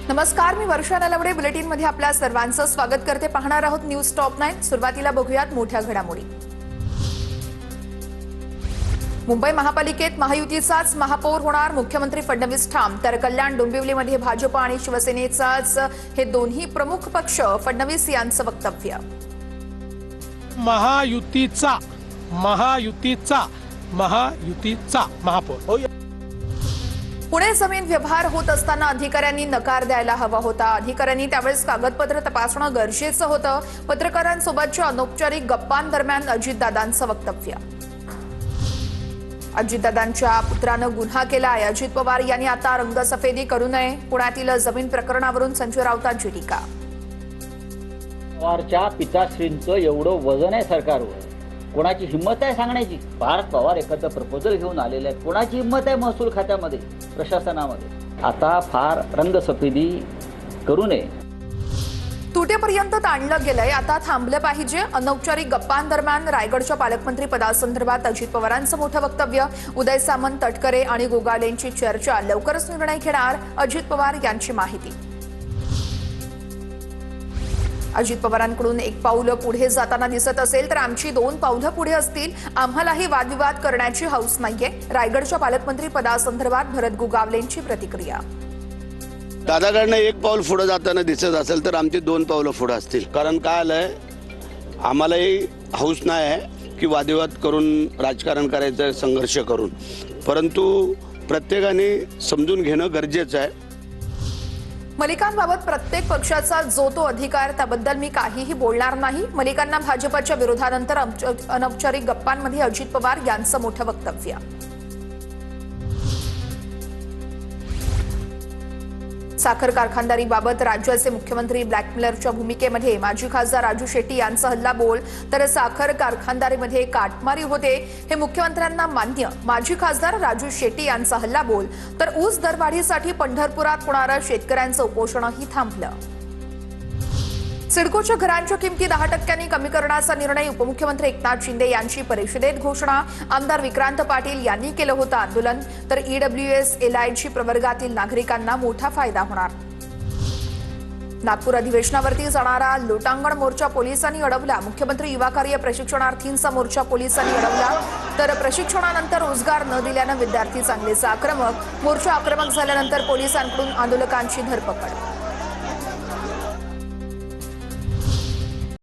नमस्कार, मी वर्षा नलवडे. बुलेटिन मध्ये आपल्या सर्वांचं स्वागत करते. पाहणार आहोत न्यूज टॉप 9. सुरुवातीला बघूयात मोठ्या घडामोडी. मुंबई महापालिकेत महायुतीचाच महापौर होणार, मुख्यमंत्री फडणवीस ठाम. तर कल्याण डोंबिवलीमध्ये भाजप आणि शिवसेनेचाच हे दोन्ही प्रमुख पक्ष. फडणवीस यांचं वक्तव्य. महायुतीचा महापौर. पुणे जमीन व्यवहार होत असताना अधिकाऱ्यांनी नकार द्यायला हवा होता. अधिकाऱ्यांनी त्यावेळेस कागदपत्र तपासणं गरजेचं होतं. पत्रकारांसोबतच्या अनौपचारिक गप्पांदरम्यान अजितदादांचं वक्तव्य. अजितदादांच्या पुत्रानं गुन्हा केलाय. अजित पवार यांनी आता रंगसफेदी करू नये. पुण्यातील जमीन प्रकरणावरून संजय राऊतांची टीका. पवारच्या पिताश्रींचं एवढं वजन आहे सरकारवर, कोणाची हिंमत आहे सांगण्याची? भारत पवार एखादं प्रपोजल घेऊन आलेले आहेत, कोणाची हिंमत आहे महसूल खात्यामध्ये, प्रशासनामध्ये? आता फार रंगसफेदी करू नये. तुटेपर्यंत ताणलं गेलंय, आता थांबलं पाहिजे. अनौपचारिक गप्पांदरम्यान रायगडच्या पालकमंत्री पदासंदर्भात अजित पवारांचं मोठं वक्तव्य. उदय सामंत, तटकरे आणि गोगालेंची चर्चा, लवकरच निर्णय घेणार, अजित पवार यांची माहिती. अजित पवारांकडून एक पाऊल पुढे जाताना दिसत असेल तर आमची 2 पावलं पुढे असतील. आम्हालाही वादविवाद करण्याची हौस नाहीये. रायगडच्या पालकमंत्री पदासंदर्भात भरत गोगावलेंची प्रतिक्रिया. दादाकडनं एक पाऊल पुढे जाताना दिसत असेल तर आमची 2 पावलं पुढे असतील. कारण काय आलंय, आम्हालाही हौस नाही आहे की वादविवाद करून राजकारण करायचं, संघर्ष करून. परंतु प्रत्येकाने समजून घेणं गरजेचं आहे. मलिकांबाबत प्रत्येक पक्षाचा जो तो अधिकार, त्याबद्दल मी काहीही बोलणार नाही. मलिकांना भाजपच्या विरोधानंतर अनौपचारिक गप्पांमध्ये अजित पवार यांचं मोठं वक्तव्य. साखर कारखानदारीबाबत राज्याचे मुख्यमंत्री ब्लॅकमेलरच्या भूमिकेमध्ये माजी खासदार राजू शेट्टी यांचा हल्लाबोल. तर साखर कारखानदारीमध्ये काटमारी होते हे मुख्यमंत्र्यांना मान्य. माजी खासदार राजू शेट्टी यांचा हल्लाबोल. तर ऊस दरवाढीसाठी पंढरपुरात होणारं शेतकऱ्यांचं उपोषणही थांबलं. सिडकोच्या घरांच्या किमती 10% कमी करण्याचा निर्णय. उपमुख्यमंत्री एकनाथ शिंदे यांची परिषदेत घोषणा. आमदार विक्रांत पाटील यांनी केलं होतं आंदोलन. तर EWS LIG प्रवर्गातील नागरिकांना मोठा फायदा होणार. नागपूर अधिवेशनावरती जाणारा लोटांगण मोर्चा पोलिसांनी अडवला. मुख्यमंत्री युवा कार्य प्रशिक्षणार्थींचा मोर्चा पोलिसांनी अडवला. तर प्रशिक्षणानंतर रोजगार न दिल्यानं विद्यार्थी चांगलेच आक्रमक. मोर्चा आक्रमक झाल्यानंतर पोलिसांकडून आंदोलकांची धरपकड.